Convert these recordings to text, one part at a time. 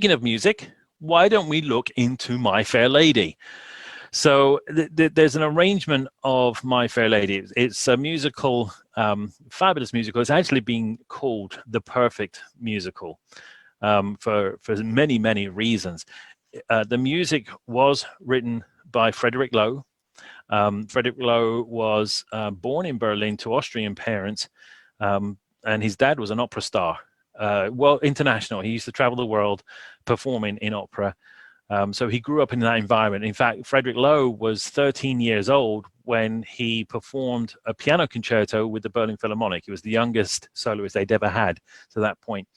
speaking of music, why don't we look into My Fair Lady? So there's an arrangement of My Fair Lady. It's a musical, fabulous musical. It's actually been called the perfect musical for many, many reasons. The music was written by Frederick Loewe. Frederick Loewe was born in Berlin to Austrian parents, and his dad was an opera star. Well, international. He used to travel the world performing in opera. So he grew up in that environment. In fact, Frederick Loewe was 13 years old when he performed a piano concerto with the Berlin Philharmonic. He was the youngest soloist they'd ever had to that point.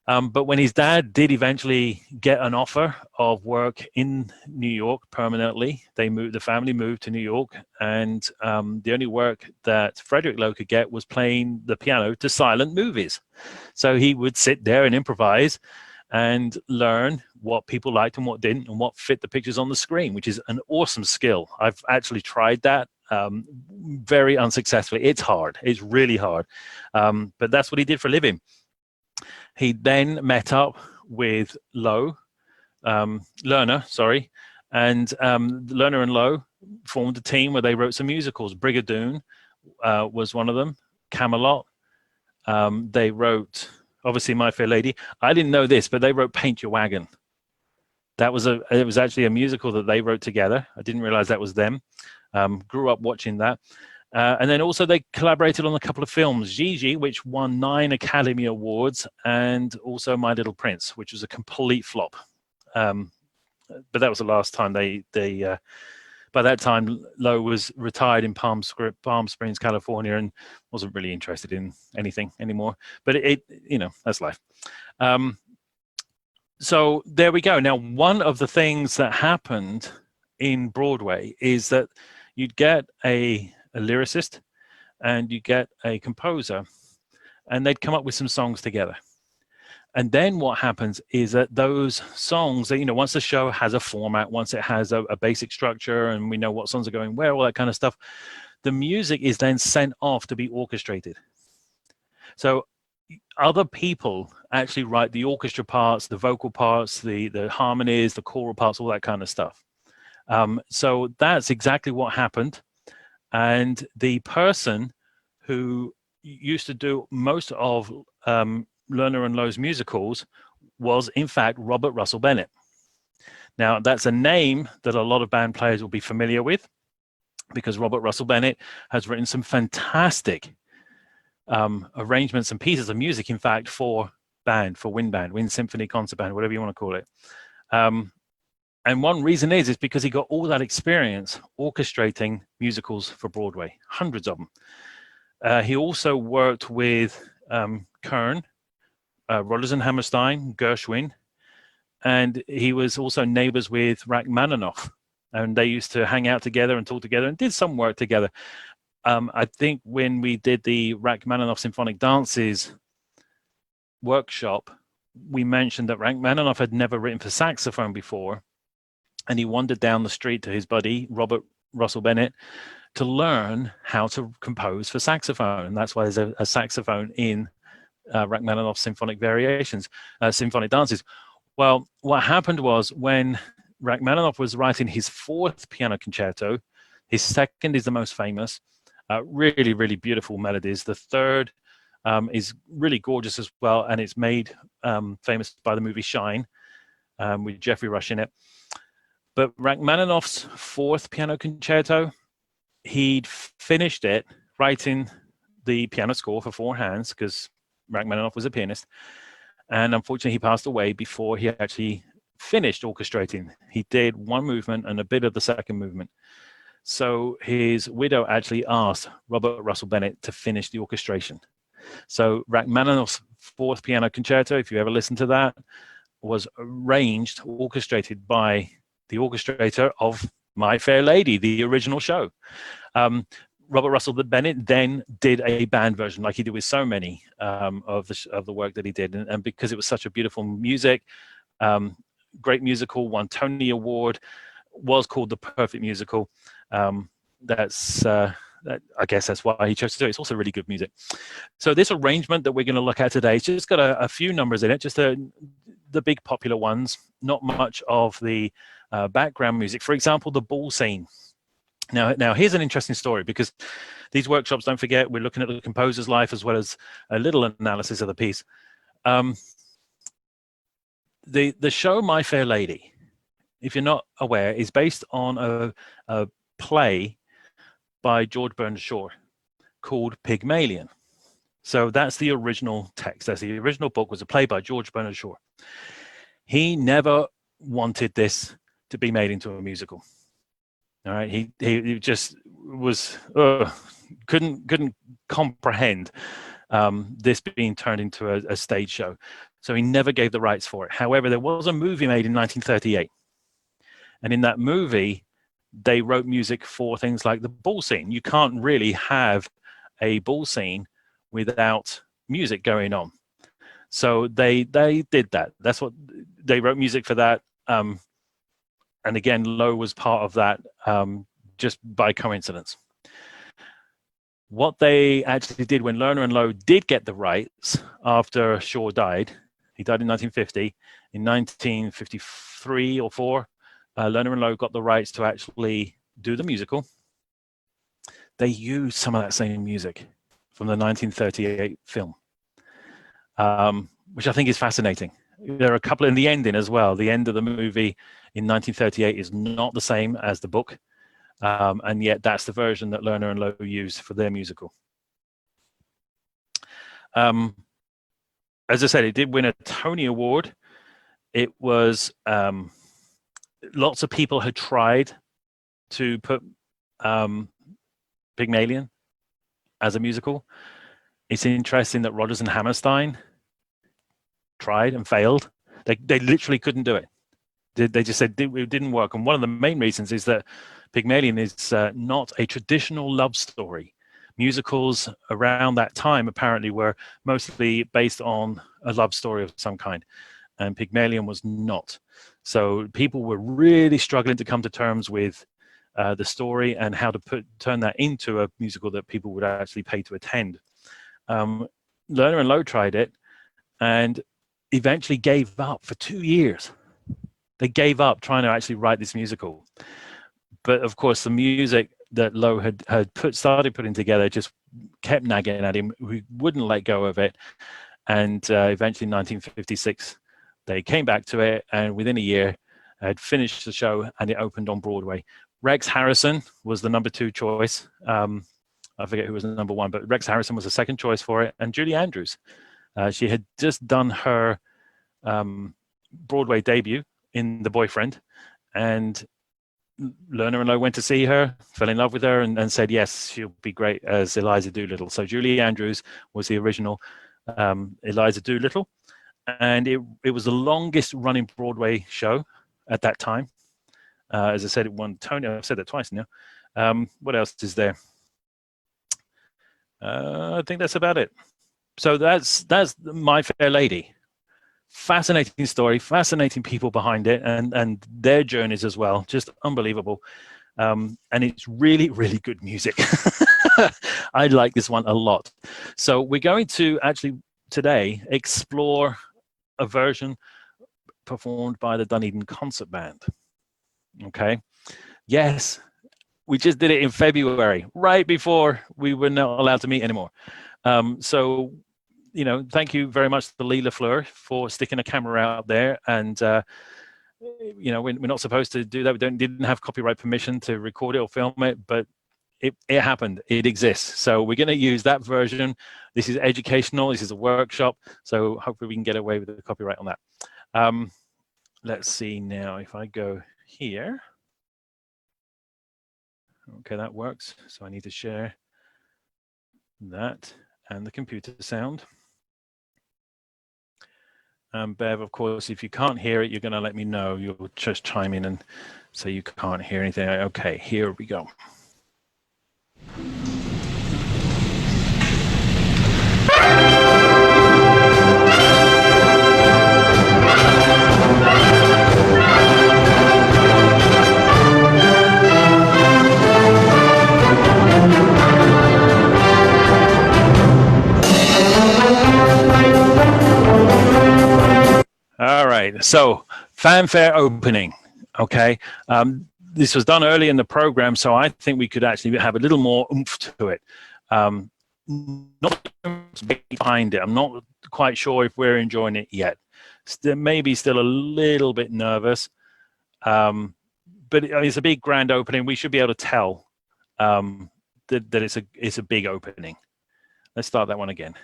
But when his dad did eventually get an offer of work in New York permanently, the family moved to New York, and the only work that Frederick Loewe could get was playing the piano to silent movies. So he would sit there and improvise and learn what people liked and what didn't, and what fit the pictures on the screen, which is an awesome skill. I've actually tried that very unsuccessfully. It's hard. It's really hard. But that's what he did for a living. He then met up with Lerner, and Lerner and Loewe formed a team where they wrote some musicals. Brigadoon was one of them, Camelot. They wrote, obviously, My Fair Lady. I didn't know this, but they wrote Paint Your Wagon. It was actually a musical that they wrote together. I didn't realize that was them. Grew up watching that. And then also they collaborated on a couple of films, Gigi, which won 9 Academy Awards, and also My Little Prince, which was a complete flop. But that was the last time by that time, Loewe was retired in Palm Springs, California, and wasn't really interested in anything anymore. But that's life. So there we go. Now, one of the things that happened in Broadway is that you'd get a lyricist and you get a composer, and they'd come up with some songs together. And then what happens is that those songs, once the show has a format, once it has a basic structure and we know what songs are going where, all that kind of stuff, the music is then sent off to be orchestrated. So other people actually write the orchestra parts, the vocal parts, the harmonies, the choral parts, all that kind of stuff. So that's exactly what happened. And the person who used to do most of Lerner and Loewe's musicals was, in fact, Robert Russell Bennett. Now, that's a name that a lot of band players will be familiar with, because Robert Russell Bennett has written some fantastic arrangements and pieces of music, in fact, for wind symphony, concert band, whatever you want to call it. And one reason is because he got all that experience orchestrating musicals for Broadway, hundreds of them. He also worked with Kern, Rodgers and Hammerstein, Gershwin, and he was also neighbors with Rachmaninoff, and they used to hang out together and talk together and did some work together. I think when we did the Rachmaninoff Symphonic Dances workshop, we mentioned that Rachmaninoff had never written for saxophone before, and he wandered down the street to his buddy, Robert Russell Bennett, to learn how to compose for saxophone. And that's why there's a saxophone in Rachmaninoff's symphonic dances. Well, what happened was, when Rachmaninoff was writing his 4th piano concerto, his 2nd is the most famous, really, really beautiful melodies. The 3rd is really gorgeous as well, and it's made famous by the movie Shine, with Jeffrey Rush in it. But Rachmaninoff's 4th piano concerto, he'd finished it writing the piano score for 4 hands, because Rachmaninoff was a pianist. And unfortunately, he passed away before he actually finished orchestrating. He did 1 movement and a bit of the 2nd movement. So his widow actually asked Robert Russell Bennett to finish the orchestration. So Rachmaninoff's 4th piano concerto, if you ever listen to that, was orchestrated by the orchestrator of My Fair Lady, the original show. Robert Russell Bennett then did a band version, like he did with so many of the work that he did, and because it was such a beautiful music, great musical, won Tony Award, was called the perfect musical. I guess that's why he chose to do it. It's also really good music. So this arrangement that we're going to look at today has just got a few numbers in it, just to the big popular ones, not much of the background music. For example, the ball scene. Now here's an interesting story, because these workshops, don't forget, we're looking at the composer's life as well as a little analysis of the piece. The show My Fair Lady, if you're not aware, is based on a play by George Bernard Shaw called Pygmalion. So that's the original text. That's the original book, was a play by George Bernard Shaw. He never wanted this to be made into a musical. All right, he just was couldn't comprehend this being turned into a stage show. So he never gave the rights for it. However, there was a movie made in 1938. And in that movie, they wrote music for things like the ball scene. You can't really have a ball scene without music going on. So they did that. That's what they wrote music for that. And again, Loewe was part of that just by coincidence. What they actually did when Lerner and Loewe did get the rights after Shaw died, he died in 1950. In 1953 or 4, Lerner and Loewe got the rights to actually do the musical. They used some of that same music from the 1938 film, which I think is fascinating. There are a couple in the ending as well. The end of the movie in 1938 is not the same as the book, and yet that's the version that Lerner and Loewe used for their musical. As I said, it did win a Tony Award. It was lots of people had tried to put Pygmalion as a musical. It's interesting that Rodgers and Hammerstein tried and failed. They literally couldn't do it. They just said it didn't work. And one of the main reasons is that Pygmalion is not a traditional love story. Musicals around that time apparently were mostly based on a love story of some kind, and Pygmalion was not. So people were really struggling to come to terms with the story and how to turn that into a musical that people would actually pay to attend. Lerner and Loewe tried it and eventually gave up for 2 years. They gave up trying to actually write this musical. But of course, the music that Loewe had started putting together just kept nagging at him. He wouldn't let go of it. And eventually in 1956, they came back to it, and within a year had finished the show, and it opened on Broadway. Rex Harrison was the number 2 choice. I forget who was the number 1, but Rex Harrison was the second choice for it. And Julie Andrews, she had just done her Broadway debut in The Boyfriend, and Lerner and Loewe went to see her, fell in love with her, and said, yes, she'll be great as Eliza Doolittle. So Julie Andrews was the original Eliza Doolittle, and it was the longest running Broadway show at that time. As I said, it won Tony. I've said that twice now. What else is there? I think that's about it. So that's My Fair Lady. Fascinating story, fascinating people behind it, and their journeys as well. Just unbelievable. And it's really, really good music. I like this one a lot. So we're going to actually today explore a version performed by the Dunedin Concert Band. Okay. Yes, we just did it in February, right before we were not allowed to meet anymore. So, you know, thank you very much to Lee Lafleur for sticking a camera out there. And, you know, we're not supposed to do that. We didn't have copyright permission to record it or film it, but it happened. It exists. So we're going to use that version. This is educational. This is a workshop. So hopefully we can get away with the copyright on that. Let's see now if I go here. Okay, that works. So I need to share that and the computer sound. Bev, of course, if you can't hear it, you're going to let me know. You'll just chime in and say you can't hear anything. Okay, here we go. All right, So fanfare opening, okay. This was done early in the program, so I think we could actually have a little more oomph to it. Not behind it. I'm not quite sure if we're enjoying it yet. Maybe still a little bit nervous, but it's a big grand opening. We should be able to tell that it's a big opening. Let's start that one again.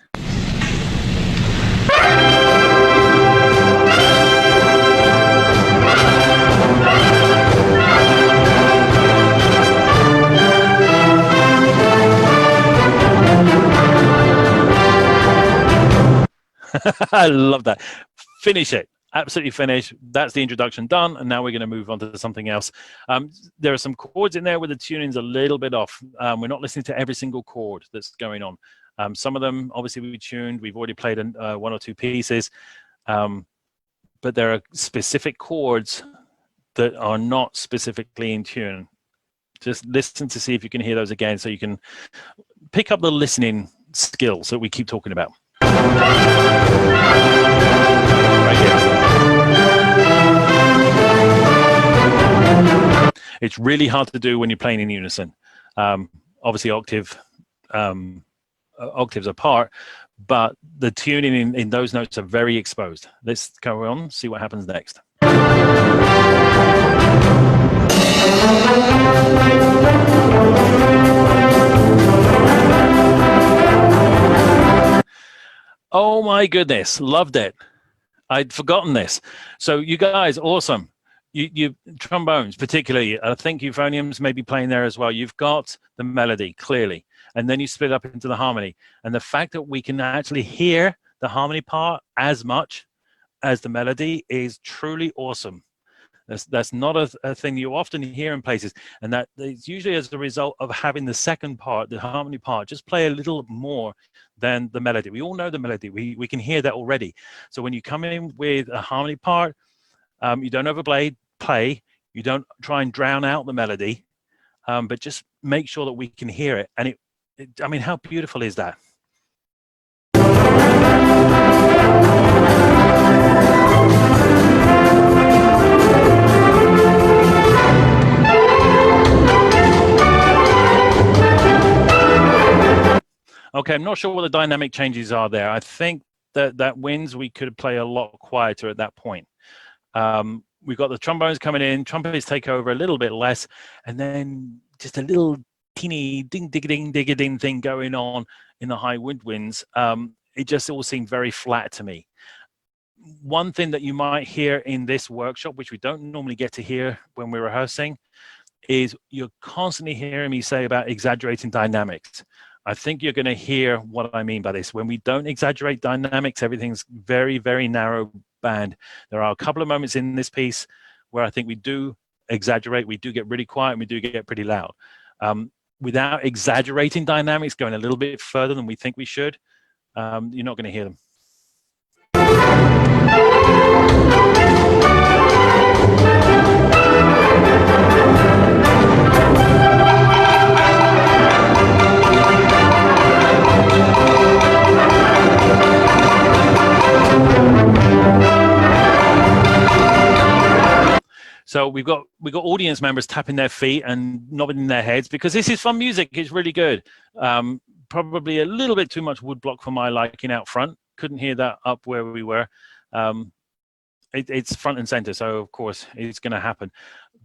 I love that. Finish it. Absolutely finish. That's the introduction done, and now we're going to move on to something else. There are some chords in there where the tuning's a little bit off. We're not listening to every single chord that's going on. Some of them, obviously, we tuned. We've already played one or two pieces, but there are specific chords that are not specifically in tune. Just listen to see if you can hear those again, so you can pick up the listening skills that we keep talking about. Right here. It's really hard to do when you're playing in unison. Obviously, octaves apart, but the tuning in those notes are very exposed. Let's go on, see what happens next. Oh my goodness, loved it. I'd forgotten this. So you guys, awesome. You trombones particularly, I think euphoniums may be playing there as well. You've got the melody clearly, and then you split up into the harmony. And the fact that we can actually hear the harmony part as much as the melody is truly awesome. That's not a thing you often hear in places, and that it's usually as a result of having the second part, the harmony part, just play a little more than the melody. We all know the melody. We can hear that already. So when you come in with a harmony part, you don't overplay, you don't try and drown out the melody, but just make sure that we can hear it. And I mean, how beautiful is that? Okay, I'm not sure what the dynamic changes are there. I think that wins. We could play a lot quieter at that point. We've got the trombones coming in, trumpets take over a little bit less, and then just a little teeny ding thing going on in the high woodwinds. It just all seemed very flat to me. One thing that you might hear in this workshop, which we don't normally get to hear when we're rehearsing, is you're constantly hearing me say about exaggerating dynamics. I think you're going to hear what I mean by this. When we don't exaggerate dynamics, everything's very, very narrow band. There are a couple of moments in this piece where I think we do exaggerate, we do get really quiet, and we do get pretty loud. Without exaggerating dynamics, going a little bit further than we think we should, you're not going to hear them. So we've got audience members tapping their feet and nodding their heads because this is fun music. It's really good. Probably a little bit too much woodblock for my liking out front. Couldn't hear that up where we were. It's front and center, so of course it's going to happen.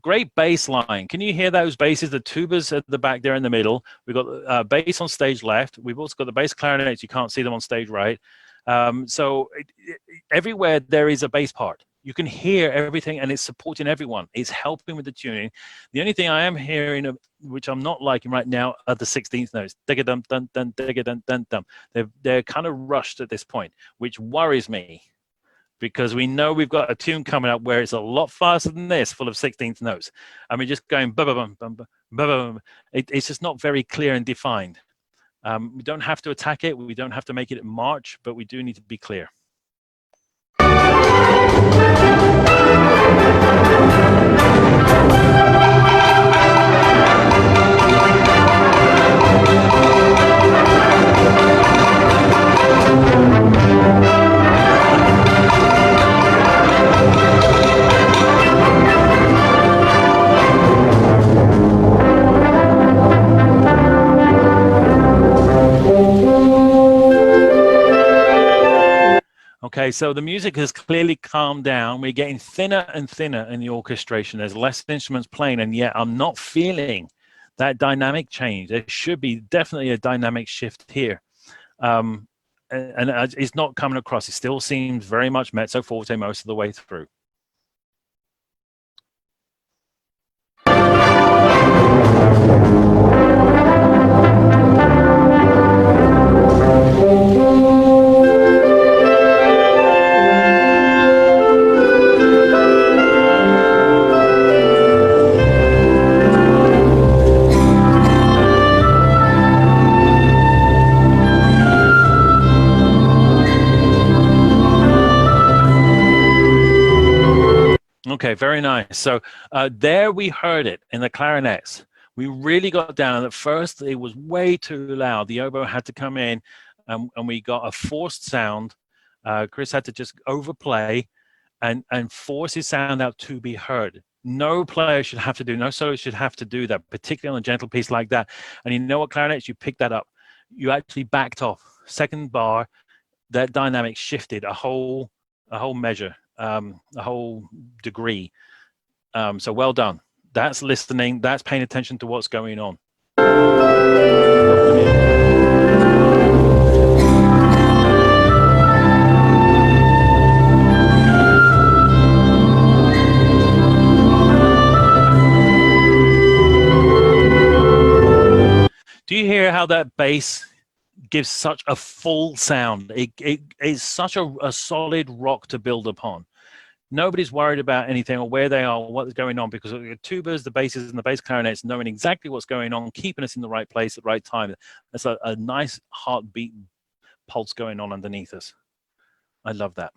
Great bass line. Can you hear those basses? The tubas at the back there in the middle. We've got bass on stage left. We've also got the bass clarinets. You can't see them on stage right. So everywhere there is a bass part. You can hear everything, and it's supporting everyone. It's helping with the tuning. The only thing I am hearing, which I'm not liking right now, are the 16th notes. Digga-dum, dun, dun, digga-dun, dun, dun. They're kind of rushed at this point, which worries me because we know we've got a tune coming up where it's a lot faster than this, full of 16th notes. I mean, just going ba-ba-bum, bum, ba-ba-bum. It's just not very clear and defined. We don't have to attack it. We don't have to make it march, but we do need to be clear. Okay, so the music has clearly calmed down. We're getting thinner and thinner in the orchestration. There's less instruments playing, and yet I'm not feeling that dynamic change. There should be definitely a dynamic shift here. And it's not coming across. It still seems very much mezzo forte most of the way through. Okay, very nice. So there we heard it in the clarinets. We really got down. At first, it was way too loud. The oboe had to come in, and we got a forced sound. Chris had to just overplay and force his sound out to be heard. No player should have to do, no soloist should have to do that, particularly on a gentle piece like that. And you know what, clarinets, you picked that up. You actually backed off. Second bar, that dynamic shifted a whole measure. A whole degree. So well done. That's listening. That's paying attention to what's going on. Do you hear how that bass gives such a full sound? It is such a solid rock to build upon. Nobody's worried about anything or where they are or what's going on, because the tubas, the basses, and the bass clarinets knowing exactly what's going on, keeping us in the right place at the right time. That's a nice heartbeat pulse going on underneath us. I love that.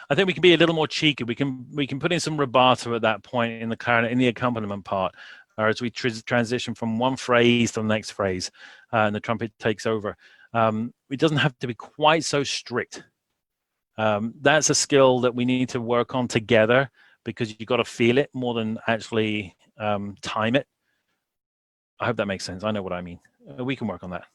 I think we can be a little more cheeky. We can put in some rubato at that point in the clarinet, in the accompaniment part, or as we transition from one phrase to the next phrase, and the trumpet takes over. It doesn't have to be quite so strict. That's a skill that we need to work on together, because you've got to feel it more than actually time it. I hope that makes sense. I know what I mean. We can work on that.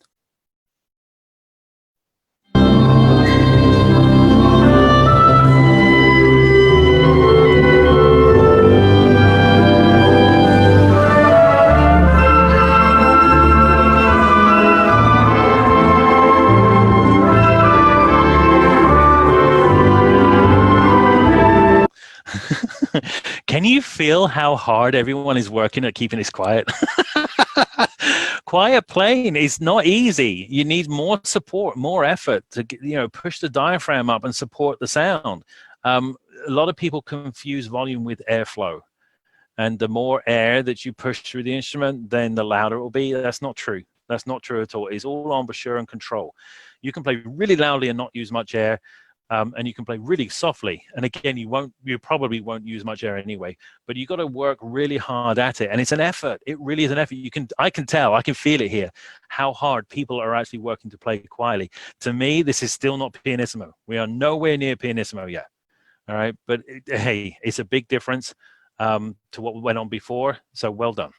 Can you feel how hard everyone is working at keeping this quiet? Quiet playing is not easy. You need more support, more effort to push the diaphragm up and support the sound. A lot of people confuse volume with airflow, and the more air that you push through the instrument, then the louder it will be. That's not true. That's not true at all. It's all embouchure and control. You can play really loudly and not use much air. And you can play really softly, and again, you probably won't use much air anyway, but you got to work really hard at it, and it's an effort. It really is an effort. I can tell, I can feel it here, how hard people are actually working to play quietly. To me, this is still not pianissimo. We are nowhere near pianissimo yet. All right, but hey, it's a big difference to what went on before. So well done.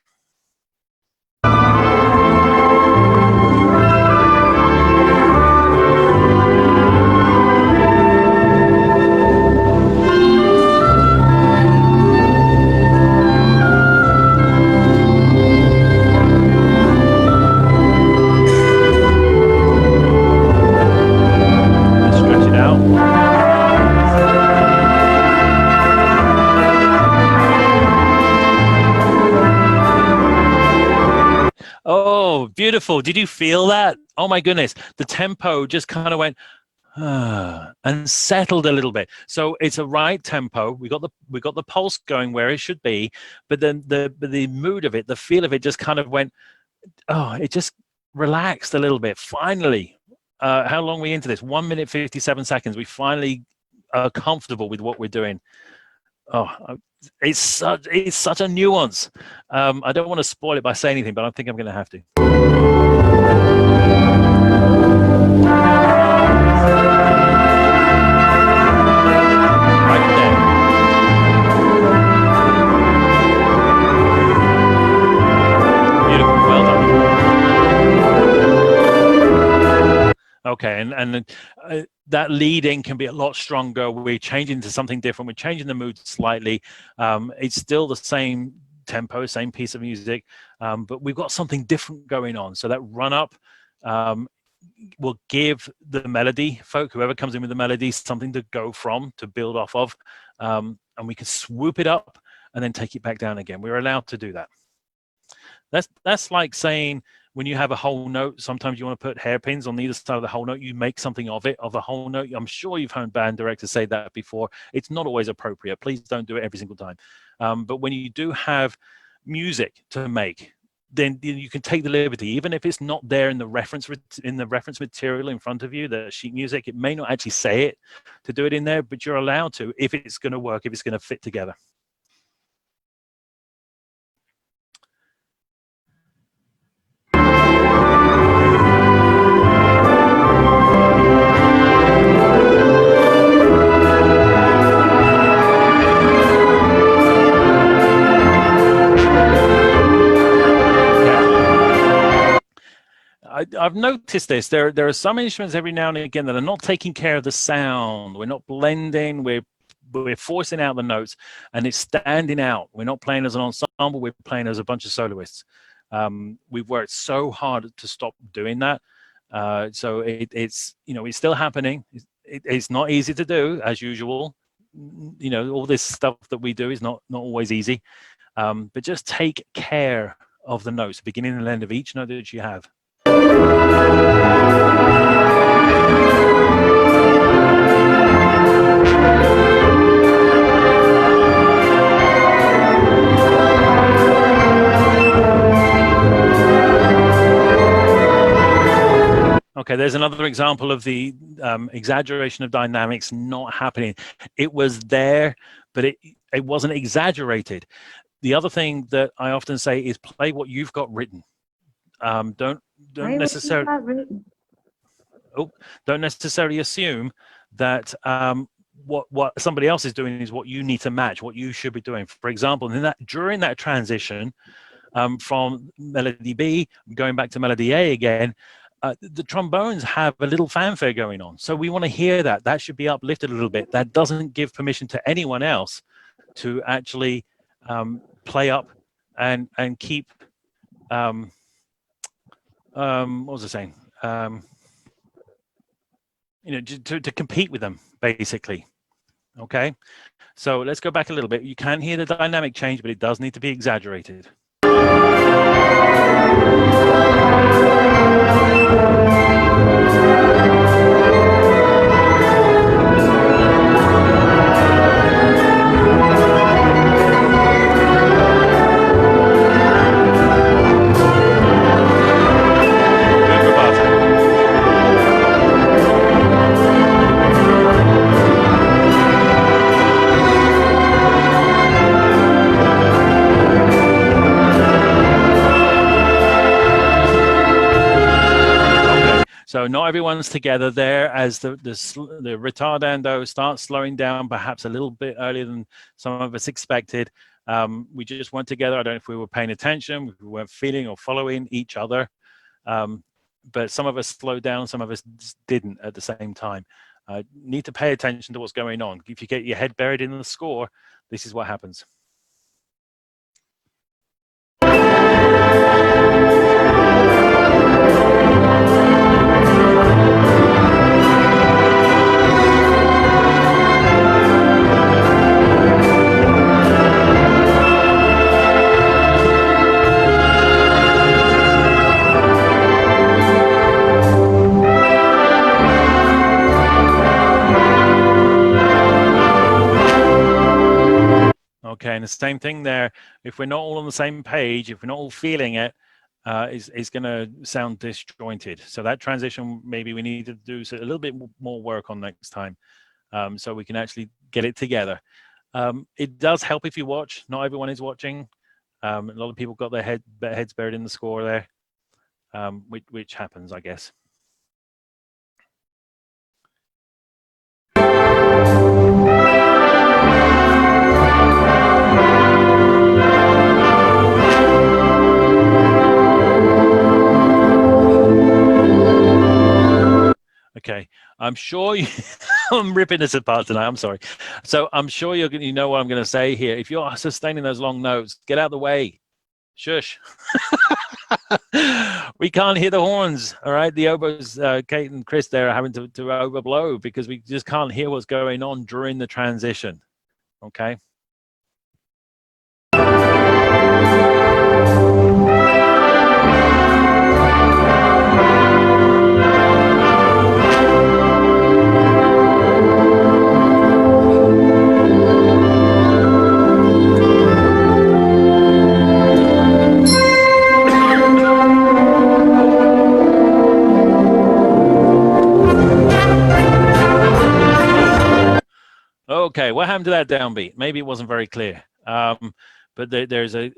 Oh, beautiful. Did you feel that? Oh my goodness. The tempo just kind of went and settled a little bit. So it's a right tempo. We got the pulse going where it should be, but then the mood of it, the feel of it just kind of went, it just relaxed a little bit. Finally, how long are we into this? 1 minute, 57 seconds. We finally are comfortable with what we're doing. It's such a nuance. I don't want to spoil it by saying anything, but I think I'm going to have to. Right there. Okay, and that leading can be a lot stronger. We're changing to something different. We're changing the mood slightly. It's still the same tempo, same piece of music, but we've got something different going on. So that run up will give the melody folk, whoever comes in with the melody, something to go from, to build off of, and we can swoop it up and then take it back down again. We're allowed to do that. That's like saying, when you have a whole note, sometimes you want to put hairpins on either side of the whole note. You make something of it, of a whole note. I'm sure you've heard band directors say that before. It's not always appropriate. Please don't do it every single time. But when you do have music to make, then you can take the liberty, even if it's not there in the reference material in front of you, the sheet music. It may not actually say it to do it in there, but you're allowed to, if it's going to work, if it's going to fit together. I've noticed this. There are some instruments every now and again that are not taking care of the sound. We're not blending. We're forcing out the notes, and it's standing out. We're not playing as an ensemble. We're playing as a bunch of soloists. We've worked so hard to stop doing that. So it's still happening. It's not easy to do, as usual. All this stuff that we do is not always easy. But just take care of the notes, the beginning and end of each note that you have. Okay, there's another example of the exaggeration of dynamics not happening. It was there, but it wasn't exaggerated. The other thing that I often say is play what you've got written. Don't necessarily assume that what somebody else is doing is what you need to match, what you should be doing. For example, during that transition from melody B going back to melody A again, the trombones have a little fanfare going on. So we want to hear that. That should be uplifted a little bit. That doesn't give permission to anyone else to actually play up and keep what was I saying? To compete with them, basically. Okay, so let's go back a little bit. You can hear the dynamic change, but it does need to be exaggerated. So not everyone's together there as the ritardando starts slowing down perhaps a little bit earlier than some of us expected. We just weren't together. I don't know if we were paying attention, if we weren't feeling or following each other. But some of us slowed down, some of us didn't at the same time. Need to pay attention to what's going on. If you get your head buried in the score, this is what happens. Okay, and the same thing there. If we're not all on the same page, if we're not all feeling it, it's going to sound disjointed. So that transition, maybe we need to do a little bit more work on next time, so we can actually get it together. It does help if you watch. Not everyone is watching. A lot of people got their heads buried in the score there, which happens, I guess. Okay, I'm sure you, I'm ripping this apart tonight. I'm sorry. So I'm sure you know what I'm going to say here. If you're sustaining those long notes, get out of the way. Shush. We can't hear the horns. All right, the oboes, Kate and Chris, there are having to overblow because we just can't hear what's going on during the transition. Okay. Okay, what happened to that downbeat? Maybe it wasn't very clear. But there's a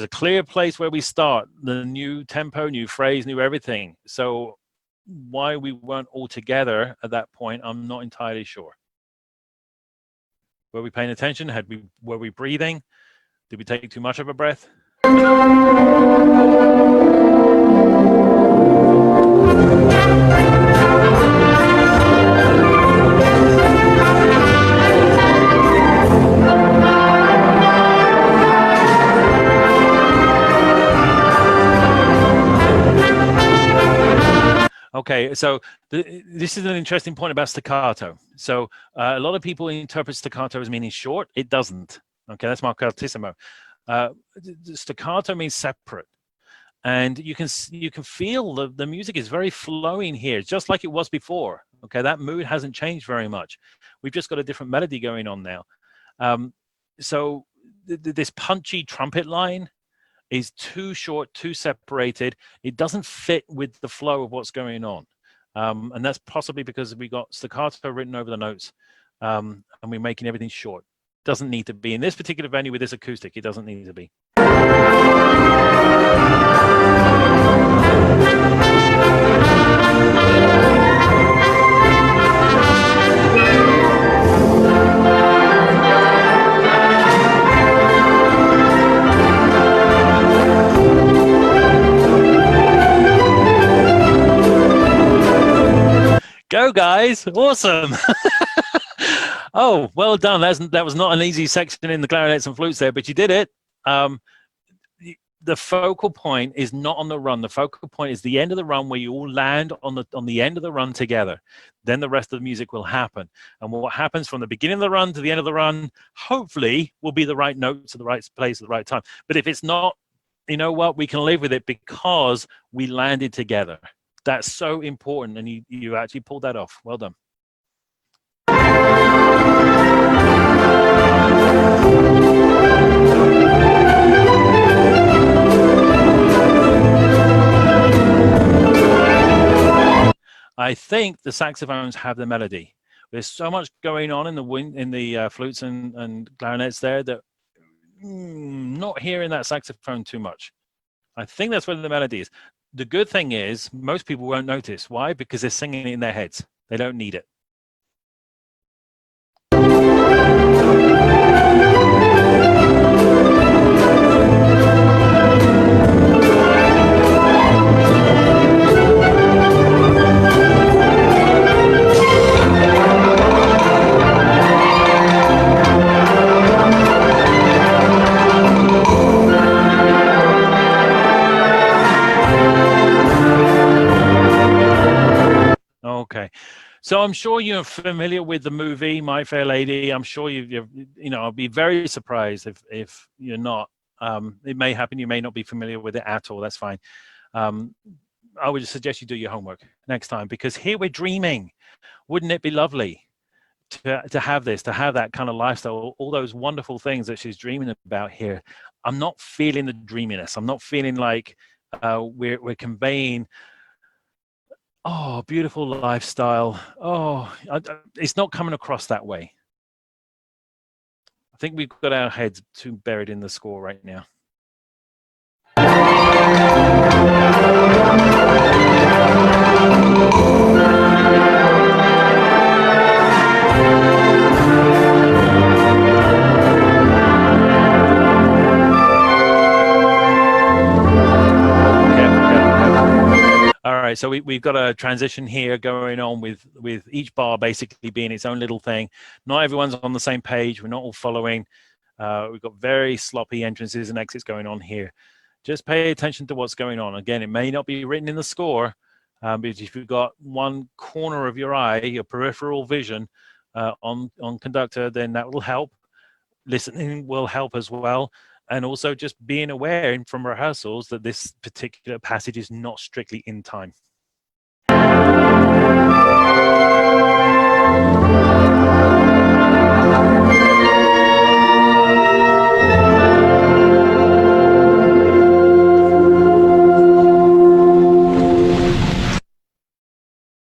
clear place where we start. The new tempo, new phrase, new everything. So why we weren't all together at that point, I'm not entirely sure. Were we paying attention? Were we breathing? Did we take too much of a breath? Okay, so this is an interesting point about staccato. So a lot of people interpret staccato as meaning short. It doesn't. Okay, that's marcatissimo. Staccato means separate, and you can feel the music is very flowing here, just like it was before. Okay, that mood hasn't changed very much. We've just got a different melody going on now. So this punchy trumpet line is too short, too separated. It doesn't fit with the flow of what's going on. And that's possibly because we got staccato written over the notes and we're making everything short. Doesn't need to be. In this particular venue with this acoustic, it doesn't need to be. Go, guys. Awesome. Oh, well done. That was not an easy section in the clarinets and flutes there, but you did it. The focal point is not on the run. The focal point is the end of the run where you all land on the end of the run together. Then the rest of the music will happen. And what happens from the beginning of the run to the end of the run, hopefully, will be the right notes at the right place at the right time. But if it's not, you know what? We can live with it because we landed together. That's so important, and you actually pulled that off. Well done. I think the saxophones have the melody. There's so much going on in the flutes and clarinets there that not hearing that saxophone too much. I think that's where the melody is. The good thing is most people won't notice. Why? Because they're singing it in their heads. They don't need it. Okay, so I'm sure you're familiar with the movie My Fair Lady. I'm sure I'll be very surprised if you're not. It may happen. You may not be familiar with it at all. That's fine. I would suggest you do your homework next time, because here we're dreaming. Wouldn't it be lovely to have this, to have that kind of lifestyle, all those wonderful things that she's dreaming about here? I'm not feeling the dreaminess. I'm not feeling like we're conveying, oh, beautiful lifestyle. Oh, it's not coming across that way. I think we've got our heads too buried in the score right now. All right. right, so we've got a transition here going on with each bar basically being its own little thing. Not everyone's on the same page. We're not all following. We've got very sloppy entrances and exits going on here. Just pay attention to what's going on. Again, it may not be written in the score, but if you've got one corner of your eye, your peripheral vision on Conductor, then that will help. Listening will help as well. And also just being aware from rehearsals that this particular passage is not strictly in time.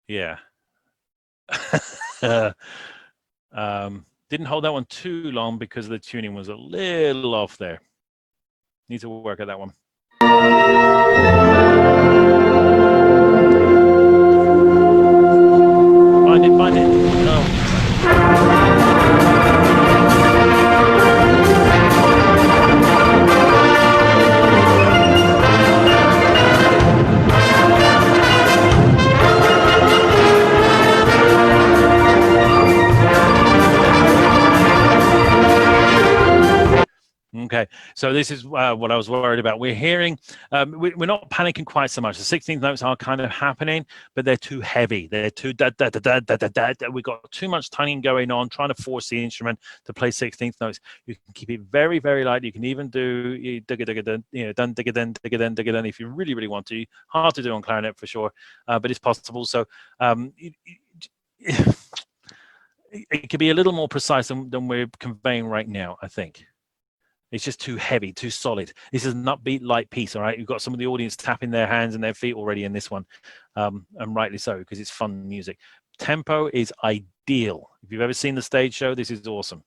Yeah. Didn't hold that one too long because the tuning was a little off there. Need to work at that one. Find it. No. Okay, so this is what I was worried about. We're hearing, we're not panicking quite so much. The 16th notes are kind of happening, but they're too heavy. They're too da-da-da-da-da-da-da. We've got too much tuning going on, trying to force the instrument to play 16th notes. You can keep it very, very light. You can even do dun-dun-dun if you really, really want to. Hard to do on clarinet for sure, but it's possible. So it could be a little more precise than we're conveying right now, I think. It's just too heavy, too solid. This is an upbeat, light piece, all right? You've got some of the audience tapping their hands and their feet already in this one, and rightly so, because it's fun music. Tempo is ideal. If you've ever seen the stage show, this is awesome.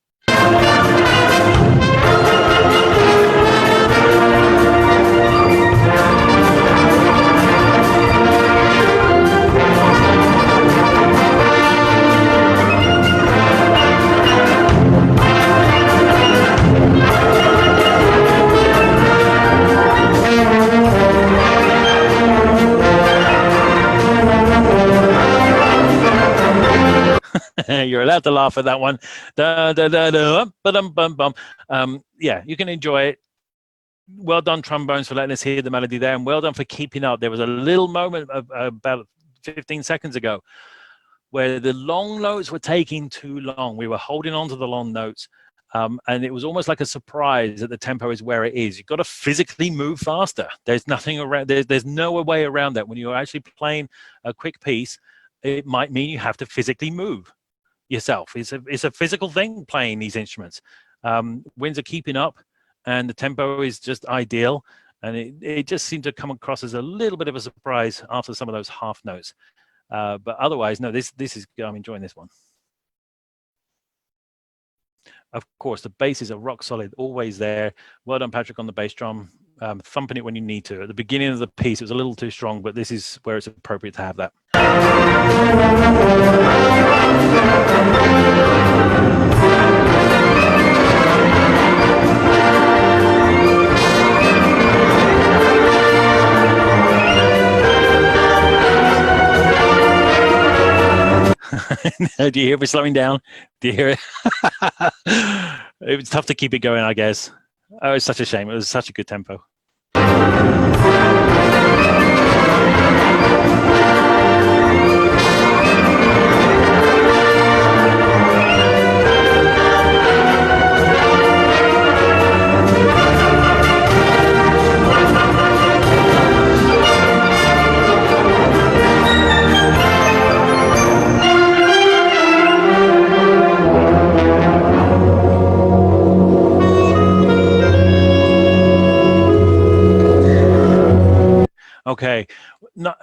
You're allowed to laugh at that one. Yeah, you can enjoy it. Well done, trombones, for letting us hear the melody there, and well done for keeping up. There was a little moment about 15 seconds ago where the long notes were taking too long. We were holding on to the long notes, and it was almost like a surprise that the tempo is where it is. You've got to physically move faster. There's nothing around. There's no way around that. When you're actually playing a quick piece, it might mean you have to physically move yourself. It's a physical thing, playing these instruments. Winds are keeping up, and the tempo is just ideal. And it just seemed to come across as a little bit of a surprise after some of those half notes. But otherwise, no, this is, I'm enjoying this one. Of course, the basses are rock solid, always there. Well done, Patrick, on the bass drum. Thumping it when you need to. At the beginning of the piece, it was a little too strong, but this is where it's appropriate to have that. Do you hear me slowing down? Do you hear it? It was tough to keep it going, I guess. Oh, it's such a shame. It was such a good tempo.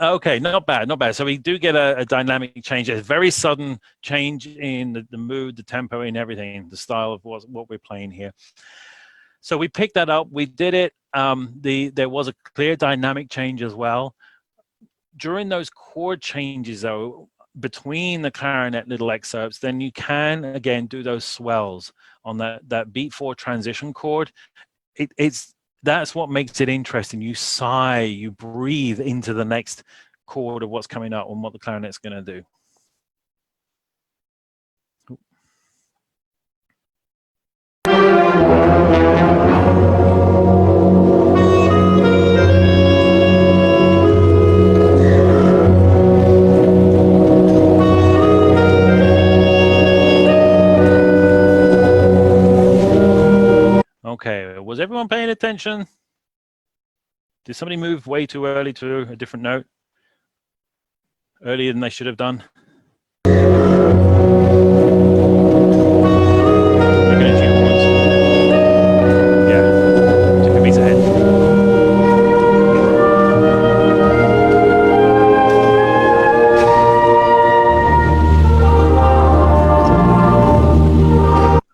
Okay, not bad. So we do get a dynamic change, a very sudden change in the mood, the tempo, and everything, the style of what we're playing here. So we picked that up, we did it. There was a clear dynamic change as well. During those chord changes, though, between the clarinet little excerpts, then you can, again, do those swells on that beat 4 transition chord. That's what makes it interesting. You sigh, you breathe into the next chord of what's coming up and what the clarinet's going to do. Okay, was everyone paying attention? Did somebody move way too early to a different note? Earlier than they should have done? Looking at you, horns. Yeah, 2 beats ahead.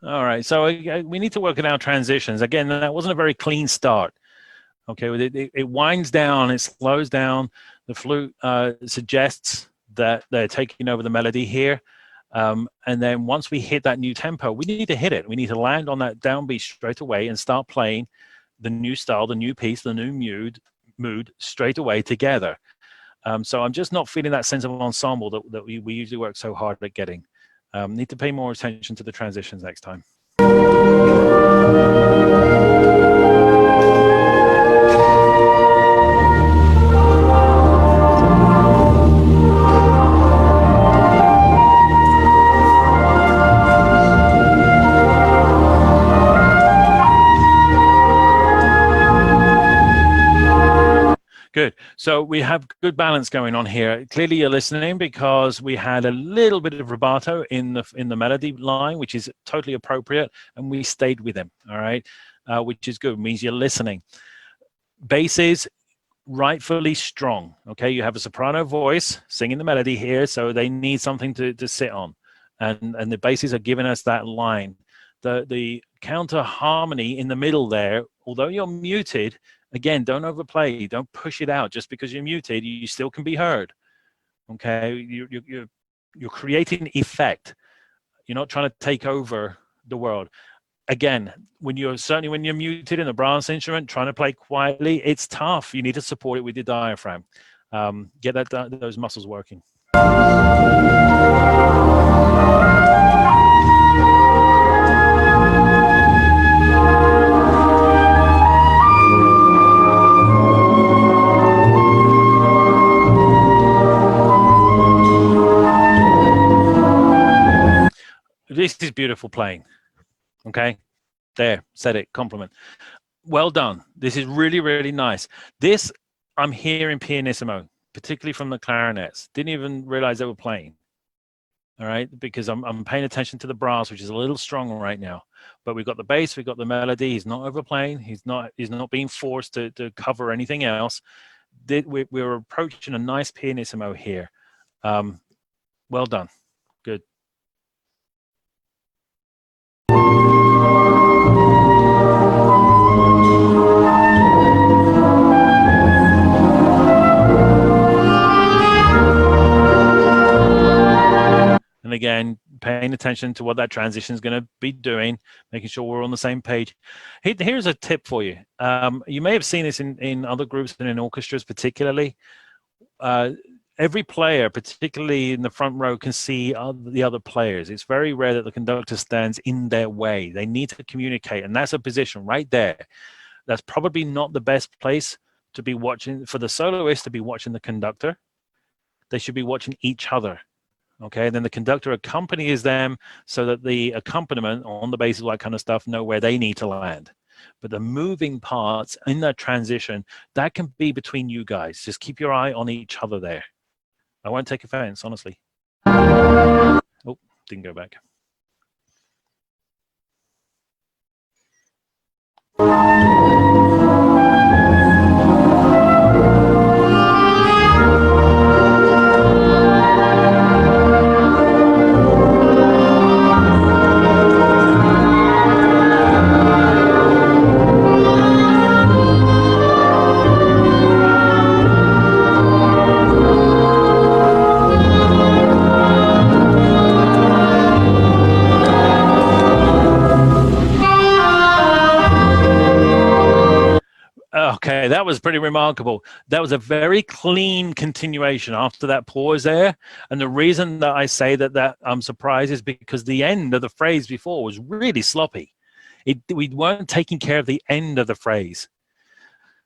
All right, so we need to work in our transitions. Again, that wasn't a very clean start. Okay, it winds down, it slows down. The flute suggests that they're taking over the melody here. And then once we hit that new tempo, we need to hit it. We need to land on that downbeat straight away and start playing the new style, the new piece, the new mood straight away together. So I'm just not feeling that sense of ensemble that we usually work so hard at getting. Need to pay more attention to the transitions next time. Good. So we have good balance going on here. Clearly you're listening because we had a little bit of vibrato in the melody line, which is totally appropriate, and we stayed with him, all right, which is good. It means you're listening. Bass is rightfully strong, okay? You have a soprano voice singing the melody here, so they need something to sit on, and the basses are giving us that line. The counter harmony in the middle there, although you're muted, again, don't overplay. Don't push it out. Just because you're muted, you still can be heard. Okay, you're creating effect. You're not trying to take over the world. Again, when you're muted in a brass instrument, trying to play quietly, it's tough. You need to support it with your diaphragm. Get those muscles working. This is beautiful playing. Okay, there, said it, compliment. Well done. This is really, really nice. This, I'm hearing pianissimo, particularly from the clarinets. Didn't even realize they were playing. All right, because I'm paying attention to the brass, which is a little strong right now. But we've got the bass, we've got the melody. He's not overplaying. He's not being forced to cover anything else. We're approaching a nice pianissimo here. Well done. Good. And again, paying attention to what that transition is going to be doing, making sure we're on the same page. Here's a tip for you. You may have seen this in other groups and in orchestras particularly. Every player, particularly in the front row, can see the other players. It's very rare that the conductor stands in their way. They need to communicate, and that's a position right there. That's probably not the best place to be watching, for the soloist to be watching the conductor. They should be watching each other. Okay, and then the conductor accompanies them so that the accompaniment on the bass, all that kind of stuff, know where they need to land. But the moving parts in that transition, that can be between you guys. Just keep your eye on each other there. I won't take offense, honestly. Oh, didn't go back. that was pretty remarkable. That was a very clean continuation after that pause there. And the reason that I say that I'm surprised is because the end of the phrase before was really sloppy. We weren't taking care of the end of the phrase.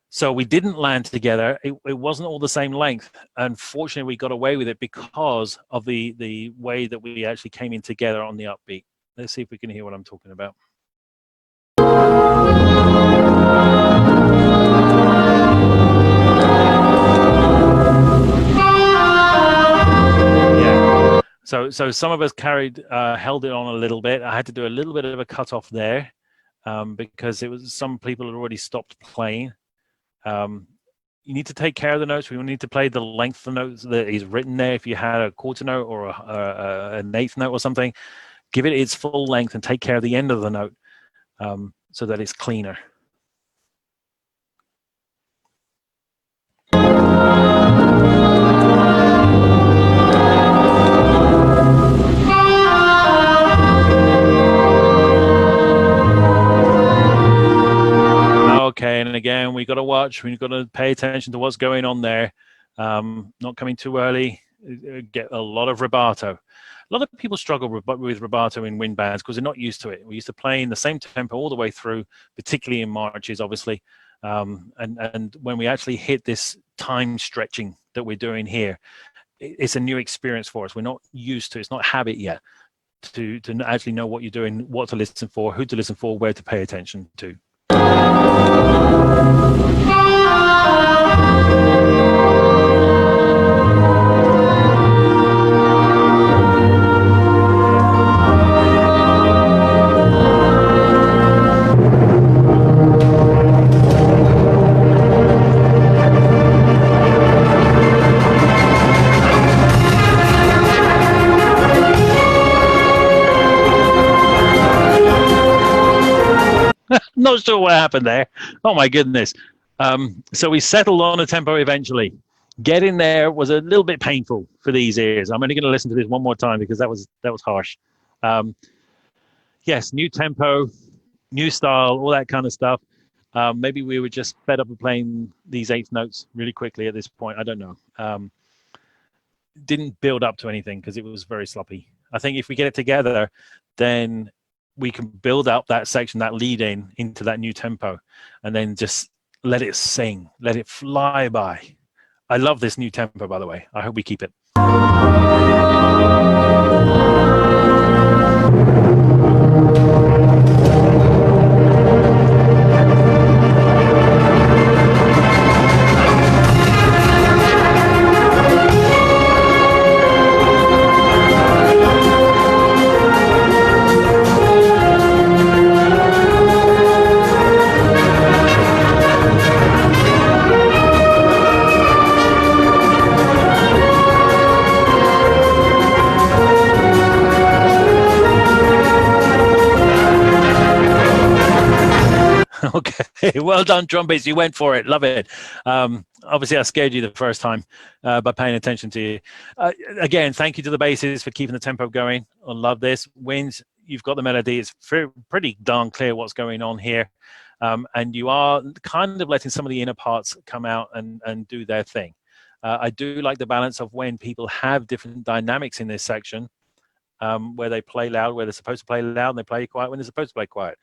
So we didn't land together. It wasn't all the same length. Unfortunately, we got away with it because of the way that we actually came in together on the upbeat. Let's see if we can hear what I'm talking about. Yeah. So some of us held it on a little bit. I had to do a little bit of a cutoff there because some people had already stopped playing. You need to take care of the notes. We need to play the length of the notes that is written there. If you had a quarter note or an eighth note or something, give it its full length and take care of the end of the note so that it's cleaner. Okay, and again, we've got to watch. We've got to pay attention to what's going on there. Not coming too early. Get a lot of rubato. A lot of people struggle with rubato in wind bands because they're not used to it. We're used to playing the same tempo all the way through, particularly in marches, obviously. And when we actually hit this time stretching that we're doing here, it's a new experience for us. We're not used to it. It's not habit yet to actually know what you're doing, what to listen for, who to listen for, where to pay attention to. Not sure what happened there. Oh my goodness. So we settled on a tempo eventually. Getting there was a little bit painful for these ears. I'm only going to listen to this one more time because that was harsh. Yes, new tempo, new style, all that kind of stuff. Maybe we were just fed up with playing these eighth notes really quickly at this point. I don't know. Didn't build up to anything because it was very sloppy. I think if we get it together, then we can build up that section, that lead in into that new tempo, and then just let it sing, let it fly by. I love this new tempo, by the way. I hope we keep it. Okay, well done, trumpets. You went for it. Love it. Obviously, I scared you the first time by paying attention to you. Again, thank you to the basses for keeping the tempo going. I love this. Winds, you've got the melody. It's pretty darn clear what's going on here. And you are kind of letting some of the inner parts come out and do their thing. I do like the balance of when people have different dynamics in this section, where they play loud, where they're supposed to play loud, and they play quiet when they're supposed to play quiet.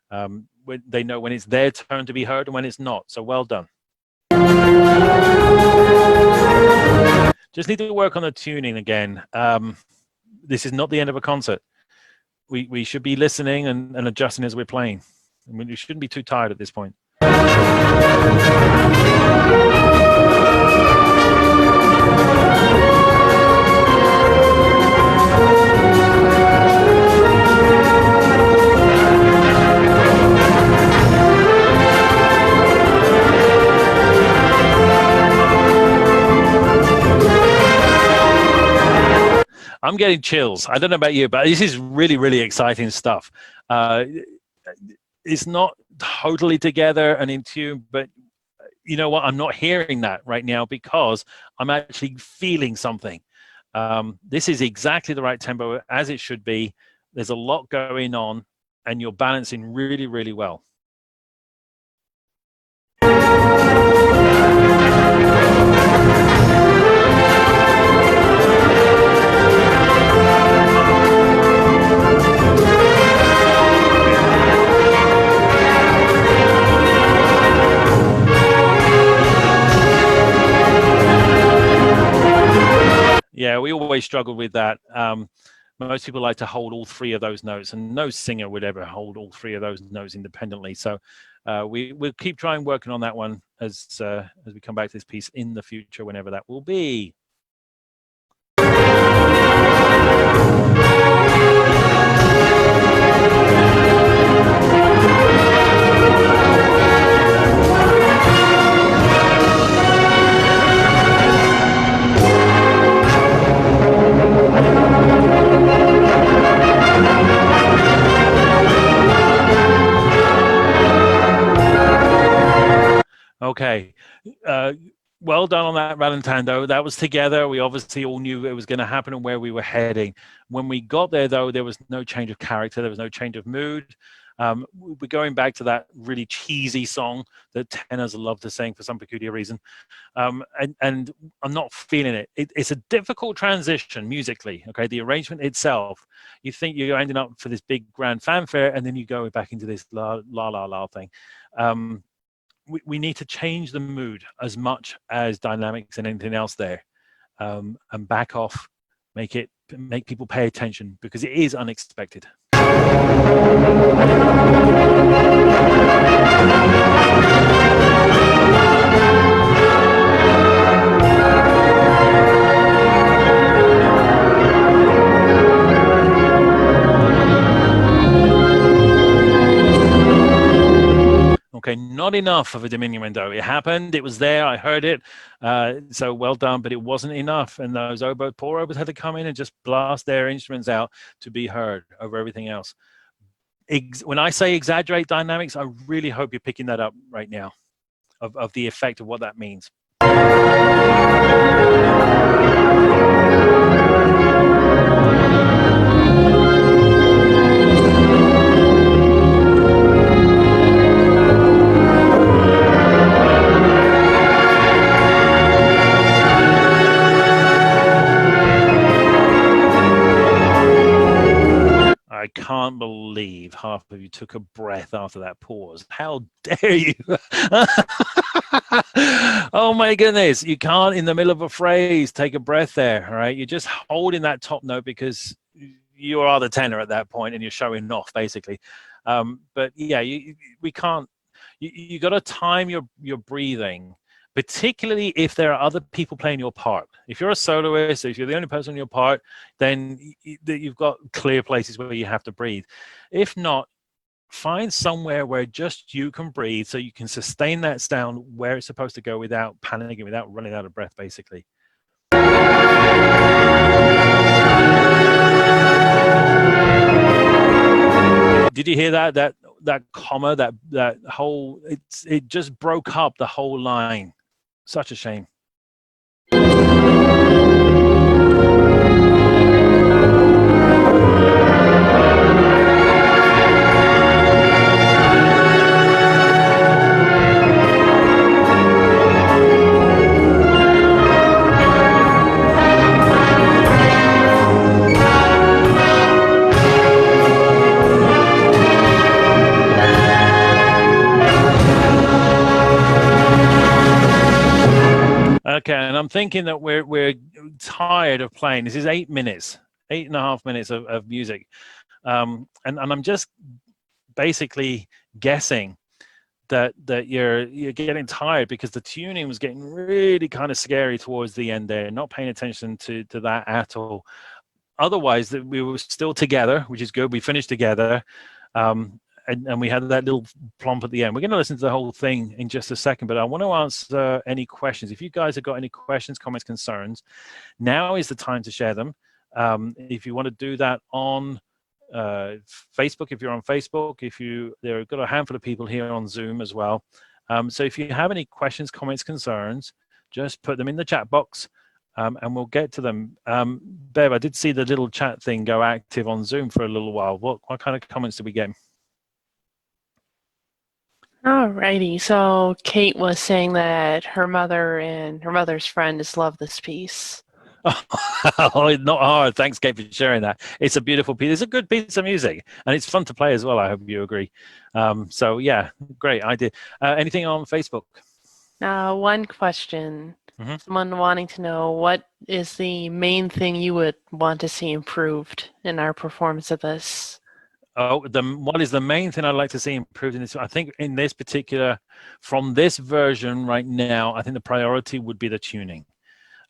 When they know when it's their turn to be heard and when it's not. So well done. Just need to work on the tuning again. This is not the end of a concert. We should be listening and adjusting as we're playing. I mean, we shouldn't be too tired at this point. I'm getting chills. I don't know about you, but this is really, really exciting stuff. It's not totally together and in tune, but you know what? I'm not hearing that right now because I'm actually feeling something. This is exactly the right tempo as it should be. There's a lot going on and you're balancing really, really well. Yeah, we always struggled with that. Most people like to hold all three of those notes, and no singer would ever hold all three of those notes independently. So we'll keep trying working on that one as we come back to this piece in the future, whenever that will be. Okay, well done on that, Rallentando. That was together. We obviously all knew it was going to happen and where we were heading. When we got there, though, there was no change of character. There was no change of mood. We're going back to that really cheesy song that tenors love to sing for some peculiar reason. And I'm not feeling it. It's a difficult transition musically, okay? The arrangement itself, you think you're ending up for this big grand fanfare, and then you go back into this la la la la thing. We need to change the mood as much as dynamics and anything else there, and back off, make people pay attention, because it is unexpected. Okay, not enough of a diminuendo. It happened. It was there. I heard it. So well done, but it wasn't enough. And those poor oboes had to come in and just blast their instruments out to be heard over everything else. When I say exaggerate dynamics, I really hope you're picking that up right now, of the effect of what that means. I can't believe half of you took a breath after that pause. How dare you? Oh my goodness. You can't, in the middle of a phrase, take a breath there, all right? You're just holding that top note because you are the tenor at that point and you're showing off, basically. But yeah, we can't, you got to time your breathing, particularly if there are other people playing your part. If you're a soloist, if you're the only person on your part, then you've got clear places where you have to breathe. If not, find somewhere where just you can breathe so you can sustain that sound where it's supposed to go without panicking, without running out of breath, basically. Did you hear that comma, that whole, it just broke up the whole line. Such a shame. Okay, and I'm thinking that we're tired of playing. This is 8 minutes, 8.5 minutes of music, and I'm just basically guessing that you're getting tired because the tuning was getting really kind of scary towards the end there. Not paying attention to that at all. Otherwise, we were still together, which is good. We finished together. And we had that little plump at the end. We're going to listen to the whole thing in just a second, but I want to answer any questions. If you guys have got any questions, comments, concerns, now is the time to share them. If you want to do that on Facebook, if you're on Facebook, there are got a handful of people here on Zoom as well. So if you have any questions, comments, concerns, just put them in the chat box. And we'll get to them. Bev, I did see the little chat thing go active on Zoom for a little while. What kind of comments did we get? Alrighty, so Kate was saying that her mother and her mother's friend has loved this piece. Oh, not hard. Thanks, Kate, for sharing that. It's a beautiful piece. It's a good piece of music, and it's fun to play as well. I hope you agree. So yeah, great idea. Anything on Facebook? One question. Someone wanting to know what is the main thing you would want to see improved in our performance of this? Oh, what is the main thing I'd like to see improved in this? I think in this particular, from this version right now, I think the priority would be the tuning,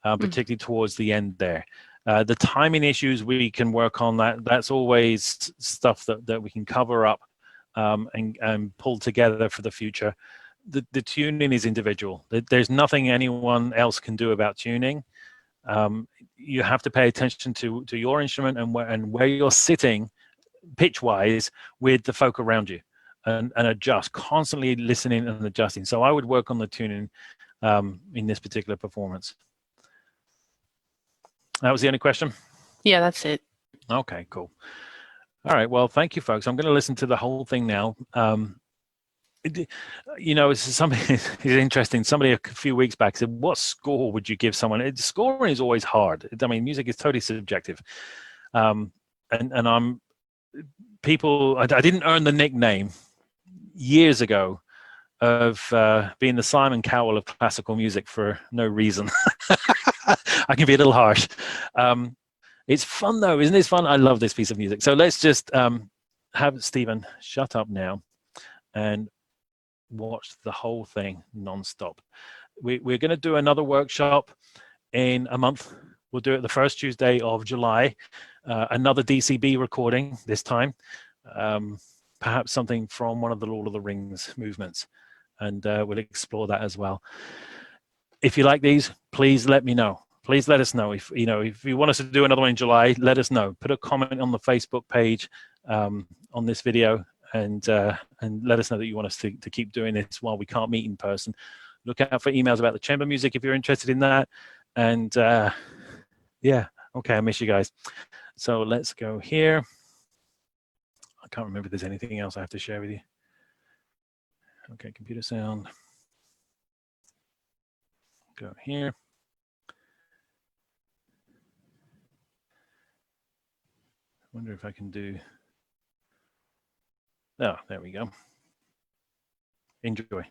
particularly towards the end there. The timing issues, we can work on that. That's always stuff that we can cover up and pull together for the future. The tuning is individual. There's nothing anyone else can do about tuning. You have to pay attention to your instrument and where you're sitting pitch-wise with the folk around you, and adjust, constantly listening and adjusting. So I would work on the tuning in this particular performance. That was the only question? Yeah, that's it. Okay, cool. All right, well, thank you, folks. I'm going to listen to the whole thing now. You know, it's something it's interesting. Somebody a few weeks back said, what score would you give someone? Scoring is always hard. I mean, music is totally subjective. And I'm people, I didn't earn the nickname years ago of being the Simon Cowell of classical music for no reason. I can be a little harsh. It's fun though, isn't it? It's fun. I love this piece of music. So let's just have Stephen shut up now and watch the whole thing non-stop. We're going to do another workshop in a month. We'll do it the first Tuesday of July. Another DCB recording this time. Perhaps something from one of the Lord of the Rings movements. And we'll explore that as well. If you like these, please let me know. Please let us know. If you want us to do another one in July, let us know. Put a comment on the Facebook page on this video, and let us know that you want us to keep doing this while we can't meet in person. Look out for emails about the chamber music if you're interested in that. And yeah, okay, I miss you guys. So let's go here. I can't remember if there's anything else I have to share with you. Okay, computer sound. Go here. I wonder if I can do. Oh, there we go. Enjoy.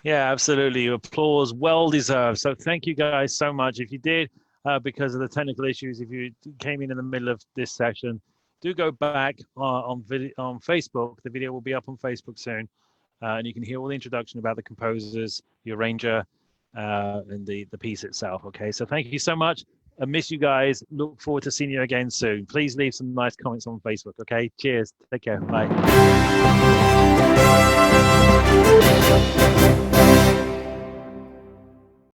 Yeah, absolutely. Applause, well deserved. So thank you guys so much. If you did, because of the technical issues, if you came in the middle of this session, do go back on Facebook. The video will be up on Facebook soon, and you can hear all the introduction about the composers, the arranger, and the piece itself. Okay, so thank you so much. I miss you guys. Look forward to seeing you again soon. Please leave some nice comments on Facebook. Okay, cheers. Take care. Bye.